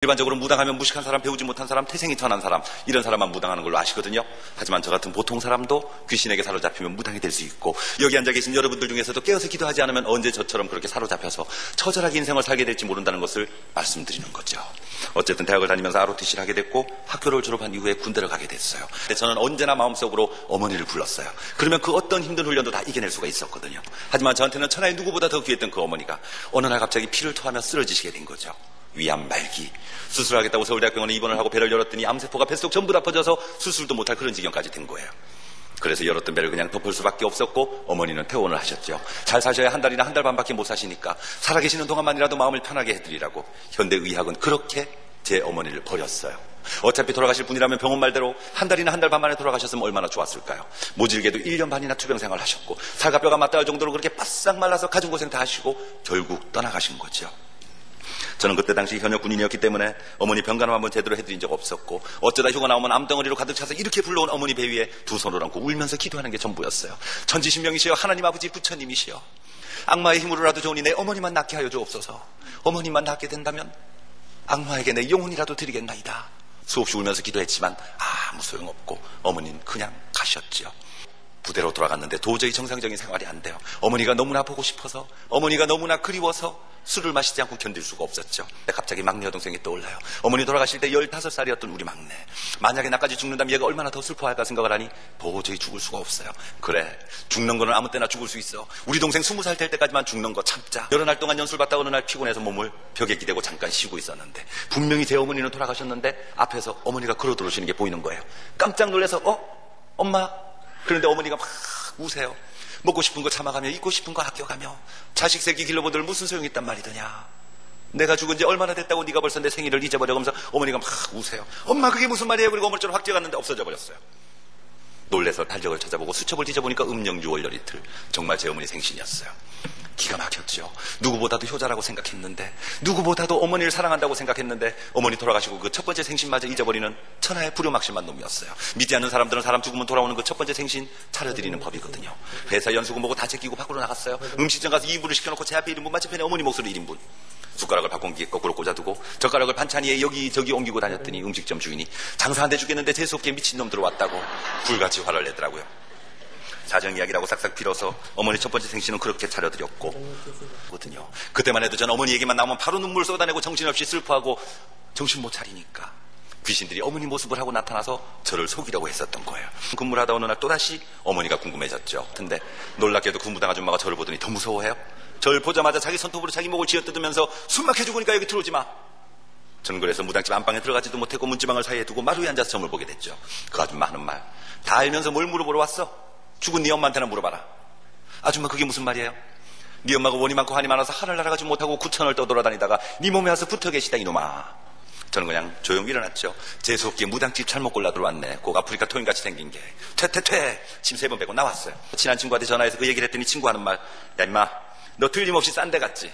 일반적으로 무당하면 무식한 사람, 배우지 못한 사람, 태생이 천한 사람, 이런 사람만 무당하는 걸로 아시거든요. 하지만 저 같은 보통 사람도 귀신에게 사로잡히면 무당이 될 수 있고, 여기 앉아 계신 여러분들 중에서도 깨어서 기도하지 않으면 언제 저처럼 그렇게 사로잡혀서 처절하게 인생을 살게 될지 모른다는 것을 말씀드리는 거죠. 어쨌든 대학을 다니면서 ROTC를 하게 됐고, 학교를 졸업한 이후에 군대를 가게 됐어요. 근데 저는 언제나 마음속으로 어머니를 불렀어요. 그러면 그 어떤 힘든 훈련도 다 이겨낼 수가 있었거든요. 하지만 저한테는 천하의 누구보다 더 귀했던 그 어머니가 어느 날 갑자기 피를 토하며 쓰러지시게 된 거죠. 위암 말기. 수술하겠다고 서울대학병원에 입원을 하고 배를 열었더니 암세포가 뱃속 전부 다 퍼져서 수술도 못할 그런 지경까지 된 거예요. 그래서 열었던 배를 그냥 덮을 수밖에 없었고, 어머니는 퇴원을 하셨죠. 잘 사셔야 한 달이나 한 달 반밖에 못 사시니까 살아계시는 동안만이라도 마음을 편하게 해드리라고 현대의학은 그렇게 제 어머니를 버렸어요. 어차피 돌아가실 분이라면 병원 말대로 한 달이나 한 달 반 만에 돌아가셨으면 얼마나 좋았을까요. 모질게도 1년 반이나 투병생활을 하셨고, 살과 뼈가 맞닿을 정도로 그렇게 바싹 말라서 가진 고생 다 하시고 결국 떠나가신 거죠. 저는 그때 당시 현역 군인이었기 때문에 어머니 병간호 한번 제대로 해드린 적 없었고, 어쩌다 휴가 나오면 암덩어리로 가득 차서 이렇게 불러온 어머니 배 위에 두 손을 얹고 울면서 기도하는 게 전부였어요. 천지신명이시여, 하나님 아버지 부처님이시여, 악마의 힘으로라도 좋으니 내 어머니만 낫게 하여 주옵소서. 어머니만 낫게 된다면 악마에게 내 영혼이라도 드리겠나이다. 수없이 울면서 기도했지만 아무 소용없고 어머니는 그냥 가셨죠. 부대로 돌아갔는데 도저히 정상적인 생활이 안 돼요. 어머니가 너무나 보고 싶어서, 어머니가 너무나 그리워서 술을 마시지 않고 견딜 수가 없었죠. 근데 갑자기 막내 여동생이 떠올라요. 어머니 돌아가실 때 15살이었던 우리 막내. 만약에 나까지 죽는다면 얘가 얼마나 더 슬퍼할까 생각을 하니 도저히 죽을 수가 없어요. 그래, 죽는 거는 아무 때나 죽을 수 있어. 우리 동생 20살 될 때까지만 죽는 거 참자. 여러 날 동안 연술 받다 어느 날 피곤해서 몸을 벽에 기대고 잠깐 쉬고 있었는데, 분명히 제 어머니는 돌아가셨는데 앞에서 어머니가 걸어 들어오시는 게 보이는 거예요. 깜짝 놀라서 엄마? 그런데 어머니가 막 우세요. 먹고 싶은 거 참아가며 입고 싶은 거 아껴가며, 자식 새끼 길러보들 무슨 소용이 있단 말이더냐. 내가 죽은 지 얼마나 됐다고 네가 벌써 내 생일을 잊어버려가면서 어머니가 막 우세요. 엄마 그게 무슨 말이에요? 그리고 어머니처럼 확 뛰어갔는데 없어져 버렸어요. 놀래서 달력을 찾아보고 수첩을 뒤져보니까 음력 6월 열이틀, 정말 제 어머니 생신이었어요. 기가 막혔죠. 누구보다도 효자라고 생각했는데, 누구보다도 어머니를 사랑한다고 생각했는데, 어머니 돌아가시고 그 첫 번째 생신마저 잊어버리는 천하의 불효막심한 놈이었어요. 믿지 않는 사람들은 사람 죽으면 돌아오는 그 첫 번째 생신 차려드리는 법이거든요. 회사 연수금 보고 다 제끼고 밖으로 나갔어요. 음식점 가서 2인분을 시켜놓고 제 앞에 1인분, 맞은편에 어머니 목소리 1인분. 숟가락을 밥공기에 거꾸로 꽂아두고 젓가락을 반찬 위에 여기저기 옮기고 다녔더니 음식점 주인이 장사 안 돼 죽겠는데 재수없게 미친놈 들어왔다고 불같이 화를 내더라고요. 사정 이야기라고 싹싹 빌어서 어머니 첫 번째 생신은 그렇게 차려드렸고 거든요. 그때만 해도 전 어머니 얘기만 나오면 바로 눈물 쏟아내고 정신없이 슬퍼하고 정신 못 차리니까 귀신들이 어머니 모습을 하고 나타나서 저를 속이려고 했었던 거예요. 근무를 하다 어느 날 또다시 어머니가 궁금해졌죠. 근데 놀랍게도 군부당 아줌마가 저를 보더니 더 무서워해요. 저를 보자마자 자기 손톱으로 자기 목을 쥐어뜯으면서 숨 막혀 죽으니까 여기 들어오지 마. 저는 그래서 무당집 안방에 들어가지도 못했고 문지방을 사이에 두고 마루에 앉아서 점을 보게 됐죠. 그 아줌마 하는 말 다 알면서 뭘 물어보러 왔어? 죽은 네 엄마한테나 물어봐라. 아줌마 그게 무슨 말이에요? 네 엄마가 원이 많고 한이 많아서 하늘 날아가지 못하고 구천을 떠돌아다니다가 네 몸에 와서 붙어 계시다 이놈아. 저는 그냥 조용히 일어났죠. 재수없게 무당집 잘못 골라 들어왔네. 꼭 아프리카 토인같이 생긴 게. 퇴 침 3번 빼고 나왔어요. 친한 친구한테 전화해서 그 얘기를 했더니 친구 하는 말, 야 임마 너 틀림없이 싼 데 갔지.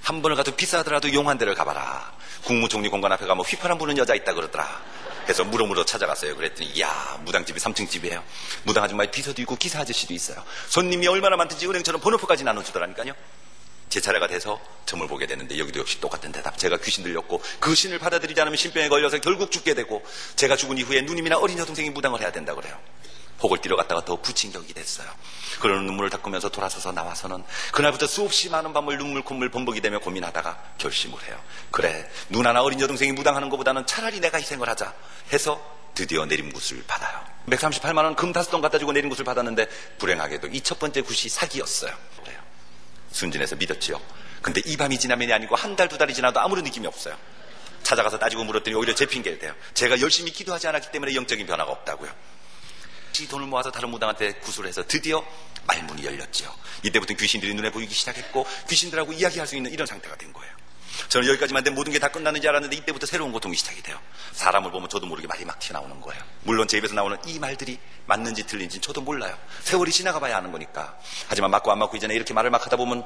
한 번을 가도 비싸더라도 용한 데를 가봐라. 국무총리 공간 앞에 가면 휘파람 부는 여자 있다 그러더라. 그래서 물어물어 찾아갔어요. 그랬더니 이야 무당집이 3층 집이에요. 무당 아줌마의 비서도 있고 기사 아저씨도 있어요. 손님이 얼마나 많든지 은행처럼 번호표까지 나눠주더라니까요. 제 차례가 돼서 점을 보게 되는데 여기도 역시 똑같은 대답. 제가 귀신 들렸고 그 신을 받아들이지 않으면 신병에 걸려서 결국 죽게 되고, 제가 죽은 이후에 누님이나 어린 여동생이 무당을 해야 된다고 그래요. 혹을 뛰러갔다가 더 붙인 격이 됐어요. 그러는 눈물을 닦으면서 돌아서서 나와서는 그날부터 수없이 많은 밤을 눈물 콧물 범벅이 되며 고민하다가 결심을 해요. 그래 누나나 어린 여동생이 무당하는 것보다는 차라리 내가 희생을 하자 해서 드디어 내림굿을 받아요. 138만 원 금 5돈 갖다 주고 내림굿을 받았는데 불행하게도 이 첫 번째 굿이 사기였어요. 그래요. 순진해서 믿었지요. 근데 이 밤이 지나면이 아니고 한 달, 2달이 지나도 아무런 느낌이 없어요. 찾아가서 따지고 물었더니 오히려 제 핑계를 대요. 제가 열심히 기도하지 않았기 때문에 영적인 변화가 없다고요. 돈을 모아서 다른 무당한테 구술을 해서 드디어 말문이 열렸죠. 이때부터 귀신들이 눈에 보이기 시작했고 귀신들하고 이야기할 수 있는 이런 상태가 된 거예요. 저는 여기까지만 되면 모든 게 다 끝났는지 알았는데 이때부터 새로운 고통이 시작이 돼요. 사람을 보면 저도 모르게 말이 막 튀어나오는 거예요. 물론 제 입에서 나오는 이 말들이 맞는지 틀린지는 저도 몰라요. 세월이 지나가 봐야 아는 거니까. 하지만 맞고 안 맞고 이전에 이렇게 말을 막 하다 보면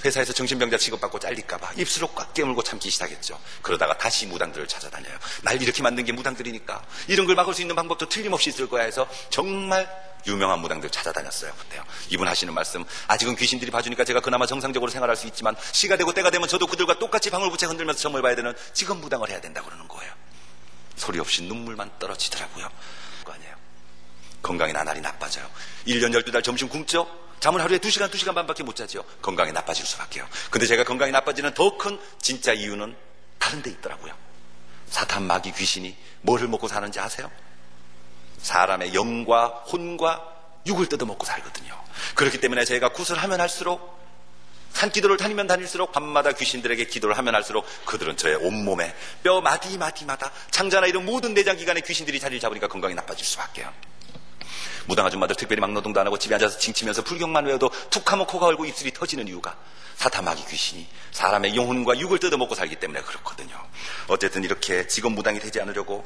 회사에서 정신병자 취급받고 잘릴까봐 입술을 꽉 깨물고 참기 시작했죠. 그러다가 다시 무당들을 찾아다녀요. 날 이렇게 만든 게 무당들이니까 이런 걸 막을 수 있는 방법도 틀림없이 있을 거야 해서 정말 유명한 무당들 찾아다녔어요. 그때요. 이분 하시는 말씀, 아직은 귀신들이 봐주니까 제가 그나마 정상적으로 생활할 수 있지만 시가 되고 때가 되면 저도 그들과 똑같이 방울부채 흔들면서 점을 봐야 되는 직업 무당을 해야 된다고 그러는 거예요. 소리 없이 눈물만 떨어지더라고요. 그거 아니에요. 건강이 나날이 나빠져요. 1년 12달 점심 굶죠? 잠을 하루에 2시간, 2시간 반밖에 못 자죠. 건강이 나빠질 수밖에요. 근데 제가 건강이 나빠지는 더 큰 진짜 이유는 다른 데 있더라고요. 사탄, 마귀, 귀신이 뭐를 먹고 사는지 아세요? 사람의 영과 혼과 육을 뜯어먹고 살거든요. 그렇기 때문에 제가 굿을 하면 할수록, 산기도를 다니면 다닐수록, 밤마다 귀신들에게 기도를 하면 할수록 그들은 저의 온몸에 뼈 마디마디마다 창자나 이런 모든 내장기관에 귀신들이 자리를 잡으니까 건강이 나빠질 수밖에요. 무당 아줌마들 특별히 막노동도 안 하고 집에 앉아서 징치면서 불경만 외워도 툭하면 코가 얼고 입술이 터지는 이유가 사탄, 마귀, 귀신이 사람의 영혼과 육을 뜯어먹고 살기 때문에 그렇거든요. 어쨌든 이렇게 직업 무당이 되지 않으려고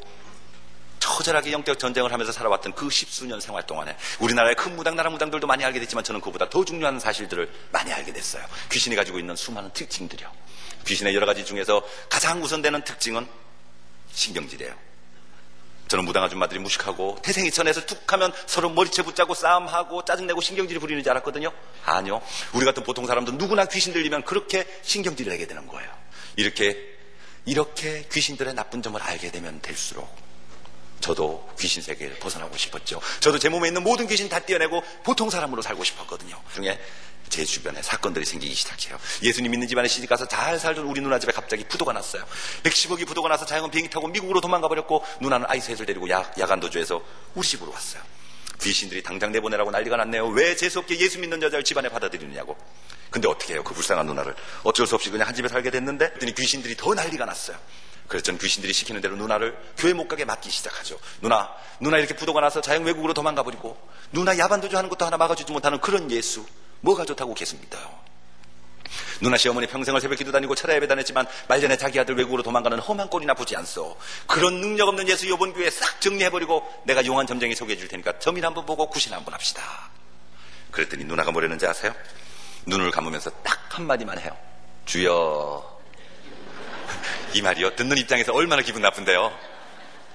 처절하게 영적 전쟁을 하면서 살아왔던 그 10수년 생활 동안에 우리나라의 큰 무당, 나라 무당들도 많이 알게 됐지만 저는 그보다 더 중요한 사실들을 많이 알게 됐어요. 귀신이 가지고 있는 수많은 특징들이요. 귀신의 여러 가지 중에서 가장 우선되는 특징은 신경질이에요. 저는 무당 아줌마들이 무식하고 태생이천에서 툭 하면 서로 머리채 붙잡고 싸움하고 짜증내고 신경질을 부리는 줄 알았거든요. 아니요. 우리 같은 보통 사람도 누구나 귀신 들리면 그렇게 신경질을 내게 되는 거예요. 이렇게 귀신들의 나쁜 점을 알게 되면 될수록 저도 귀신 세계를 벗어나고 싶었죠. 저도 제 몸에 있는 모든 귀신 다 떼어내고 보통 사람으로 살고 싶었거든요. 중에 제 주변에 사건들이 생기기 시작해요. 예수님 믿는 집안에 시집가서 잘 살던 우리 누나 집에 갑자기 부도가 났어요. 110억이 부도가 나서 자영은 비행기 타고 미국으로 도망가 버렸고 누나는 아이 셋을 데리고 야간 도주해서 우리 집으로 왔어요. 귀신들이 당장 내보내라고 난리가 났네요. 왜 재수없게 예수 믿는 여자를 집안에 받아들이느냐고. 근데 어떻게 해요? 그 불쌍한 누나를 어쩔 수 없이 그냥 한 집에 살게 됐는데 그랬더니 귀신들이 더 난리가 났어요. 그래서 저는 귀신들이 시키는 대로 누나를 교회 못 가게 막기 시작하죠. 누나 이렇게 부도가 나서 자영 외국으로 도망가 버리고 누나 야반도주 하는 것도 하나 막아주지 못하는 그런 예수 뭐가 좋다고 계속 믿어요. 누나 시어머니 평생을 새벽기도 다니고 철야 예배 다녔지만 말년에 자기 아들 외국으로 도망가는 험한 꼴이나 보지 않소. 그런 능력 없는 예수 요번 교회 싹 정리해버리고 내가 용한 점쟁이 소개해 줄 테니까 점이나 한번 보고 구신 한번 합시다. 그랬더니 누나가 뭐랬는지 아세요? 눈을 감으면서 딱 한마디만 해요. 주여. 이 말이요 듣는 입장에서 얼마나 기분 나쁜데요.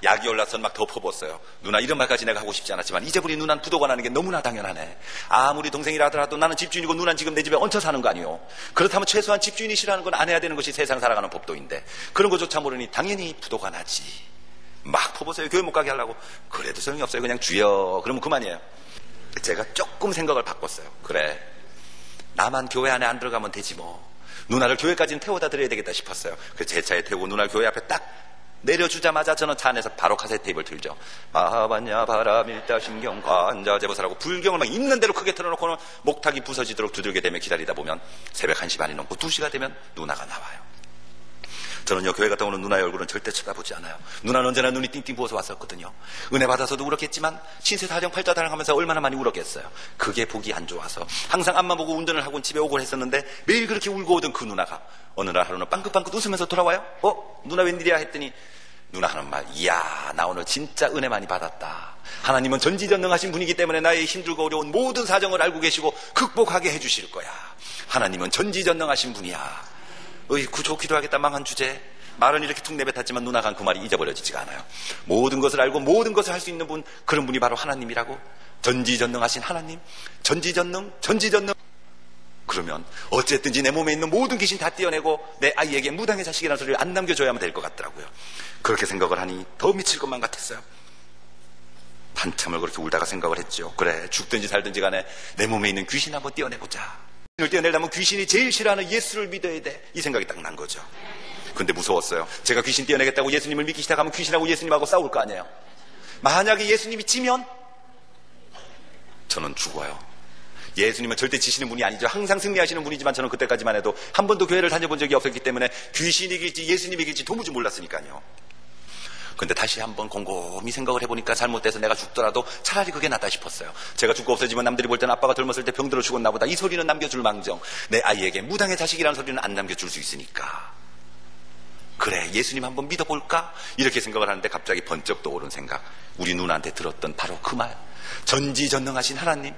약이 올라서 막 덮어봤어요. 누나 이런 말까지 내가 하고 싶지 않았지만 이제부리 누나는 부도가 나는 게 너무나 당연하네. 아무리 동생이라 하더라도 나는 집주인이고 누나는 지금 내 집에 얹혀 사는 거 아니요. 그렇다면 최소한 집주인이 싫어하는 건 안 해야 되는 것이 세상 살아가는 법도인데 그런 것조차 모르니 당연히 부도가 나지. 막 퍼보세요. 교회 못 가게 하려고. 그래도 소용이 없어요. 그냥 주여 그러면 그만이에요. 제가 조금 생각을 바꿨어요. 그래 나만 교회 안에 안 들어가면 되지 뭐. 누나를 교회까지는 태워다 드려야 되겠다 싶었어요. 그래서 제 차에 태우고 누나를 교회 앞에 딱 내려주자마자 저는 차 안에서 바로 카세트 테이프를 틀죠. 아바냐 바라밀다 신경 관자제보사라고 불경을 막 있는 대로 크게 틀어놓고는 목탁이 부서지도록 두들게 되며 기다리다 보면 새벽 1시 반이 넘고 2시가 되면 누나가 나와요. 저는요 교회 갔다 오는 누나의 얼굴은 절대 쳐다보지 않아요. 누나는 언제나 눈이 띵띵 부어서 왔었거든요. 은혜 받아서도 울었겠지만 신세사정 팔자다랑하면서 얼마나 많이 울었겠어요. 그게 보기 안 좋아서 항상 앞만 보고 운전을 하고 집에 오곤 했었는데 매일 그렇게 울고 오던 그 누나가 어느 날 하루는 빵긋빵긋 웃으면서 돌아와요. 누나 웬일이야 했더니 누나 하는 말, 이야 나 오늘 진짜 은혜 많이 받았다. 하나님은 전지전능하신 분이기 때문에 나의 힘들고 어려운 모든 사정을 알고 계시고 극복하게 해주실 거야. 하나님은 전지전능하신 분이야. 좋기도 하겠다. 망한 주제. 말은 이렇게 툭 내뱉었지만 누나가 한 그 말이 잊어버려지지가 않아요. 모든 것을 알고 모든 것을 할 수 있는 분, 그런 분이 바로 하나님이라고. 전지전능하신 하나님. 전지전능. 그러면 어쨌든지 내 몸에 있는 모든 귀신 다 떼어내고 내 아이에게 무당의 자식이라는 소리를 안 남겨줘야만 될 것 같더라고요. 그렇게 생각을 하니 더 미칠 것만 같았어요. 한참을 그렇게 울다가 생각을 했죠. 그래 죽든지 살든지 간에 내 몸에 있는 귀신 한번 떼어내보자. 귀신을 떼어내려면 귀신이 제일 싫어하는 예수를 믿어야 돼. 이 생각이 딱 난 거죠. 근데 무서웠어요. 제가 귀신 떼어내겠다고 예수님을 믿기 시작하면 귀신하고 예수님하고 싸울 거 아니에요. 만약에 예수님이 지면 저는 죽어요. 예수님은 절대 지시는 분이 아니죠. 항상 승리하시는 분이지만 저는 그때까지만 해도 한 번도 교회를 다녀본 적이 없었기 때문에 귀신이 이길지 예수님이 이길지 도무지 몰랐으니까요. 근데 다시 한번 곰곰이 생각을 해보니까 잘못돼서 내가 죽더라도 차라리 그게 낫다 싶었어요. 제가 죽고 없어지면 남들이 볼 때는 아빠가 젊었을 때 병들어 죽었나 보다. 이 소리는 남겨줄 망정. 내 아이에게 무당의 자식이라는 소리는 안 남겨줄 수 있으니까. 그래 예수님 한번 믿어볼까? 이렇게 생각을 하는데 갑자기 번쩍 떠오른 생각. 우리 누나한테 들었던 바로 그 말. 전지전능하신 하나님.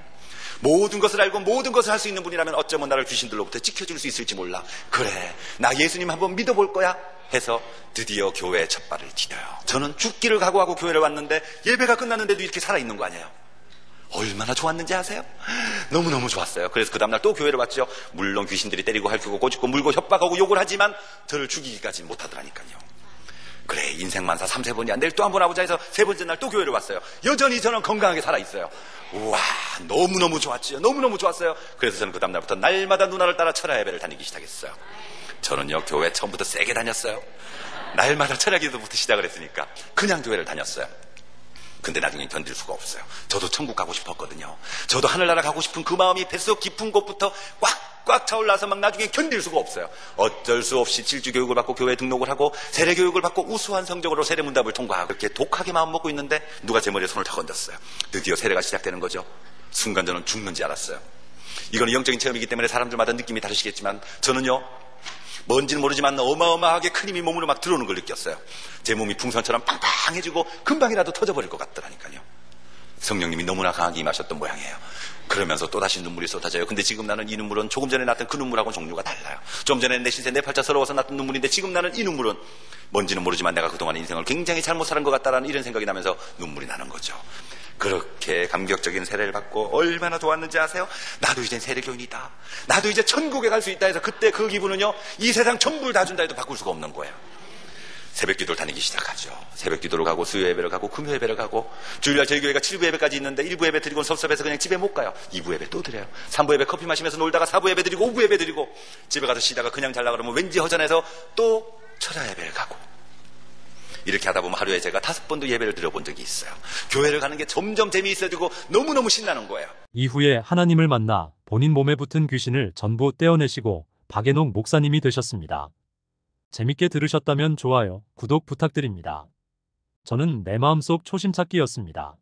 모든 것을 알고 모든 것을 할 수 있는 분이라면 어쩌면 나를 귀신들로부터 지켜줄 수 있을지 몰라. 그래 나 예수님 한번 믿어볼 거야 해서 드디어 교회에 첫 발을 디뎌요. 저는 죽기를 각오하고 교회를 왔는데 예배가 끝났는데도 이렇게 살아있는 거 아니에요. 얼마나 좋았는지 아세요? 너무너무 좋았어요. 그래서 그 다음날 또 교회를 왔죠. 물론 귀신들이 때리고 핥고 꼬집고 물고 협박하고 욕을 하지만 저를 죽이기까지는 못하더라니까요. 그래, 인생만사 3-4번이야. 내일 또 한 번 와보자 해서 세 번째 날 또 교회를 왔어요. 여전히 저는 건강하게 살아있어요. 우와, 너무너무 좋았죠. 너무너무 좋았어요. 그래서 저는 그 다음날부터 날마다 누나를 따라 철야 예배를 다니기 시작했어요. 저는요, 교회 처음부터 세게 다녔어요. 날마다 철야 기도부터 시작을 했으니까 그냥 교회를 다녔어요. 근데 나중에 견딜 수가 없어요. 저도 천국 가고 싶었거든요. 저도 하늘나라 가고 싶은 그 마음이 뱃속 깊은 곳부터 꽉 차올라서 막 나중에 견딜 수가 없어요. 어쩔 수 없이 질주교육을 받고 교회에 등록을 하고 세례교육을 받고 우수한 성적으로 세례문답을 통과하고 그렇게 독하게 마음 먹고 있는데 누가 제 머리에 손을 다 건졌어요. 드디어 세례가 시작되는 거죠. 순간 저는 죽는지 알았어요. 이건 영적인 체험이기 때문에 사람들마다 느낌이 다르시겠지만 저는요, 뭔지는 모르지만 어마어마하게 큰 힘이 몸으로 막 들어오는 걸 느꼈어요. 제 몸이 풍선처럼 빵빵해지고 금방이라도 터져버릴 것 같더라니까요. 성령님이 너무나 강하게 임하셨던 모양이에요. 그러면서 또다시 눈물이 쏟아져요. 근데 지금 나는 이 눈물은 조금 전에 났던 그 눈물하고는 종류가 달라요. 좀 전에 내 신세 내 팔자 서러워서 났던 눈물인데 지금 나는 이 눈물은 뭔지는 모르지만 내가 그동안 인생을 굉장히 잘못 살은 것 같다라는 이런 생각이 나면서 눈물이 나는 거죠. 그렇게 감격적인 세례를 받고 얼마나 좋았는지 아세요? 나도 이제 세례교인이다. 나도 이제 천국에 갈 수 있다 해서 그때 그 기분은요, 이 세상 전부를 다 준다 해도 바꿀 수가 없는 거예요. 새벽 기도를 다니기 시작하죠. 새벽 기도를 가고 수요 예배를 가고 금요 예배를 가고 주일날 저희 교회가 7부 예배까지 있는데 1부 예배 드리고 섭섭해서 그냥 집에 못 가요. 2부 예배 또 드려요. 3부 예배 커피 마시면서 놀다가 4부 예배 드리고 5부 예배 드리고 집에 가서 쉬다가 그냥 잘라 그러면 왠지 허전해서 또 철야 예배를 가고 이렇게 하다 보면 하루에 제가 5번도 예배를 드려본 적이 있어요. 교회를 가는 게 점점 재미있어지고 너무너무 신나는 거예요. 이후에 하나님을 만나 본인 몸에 붙은 귀신을 전부 떼어내시고 박앤옥 목사님이 되셨습니다. 재밌게 들으셨다면 좋아요, 구독 부탁드립니다. 저는 내 마음속 초심찾기였습니다.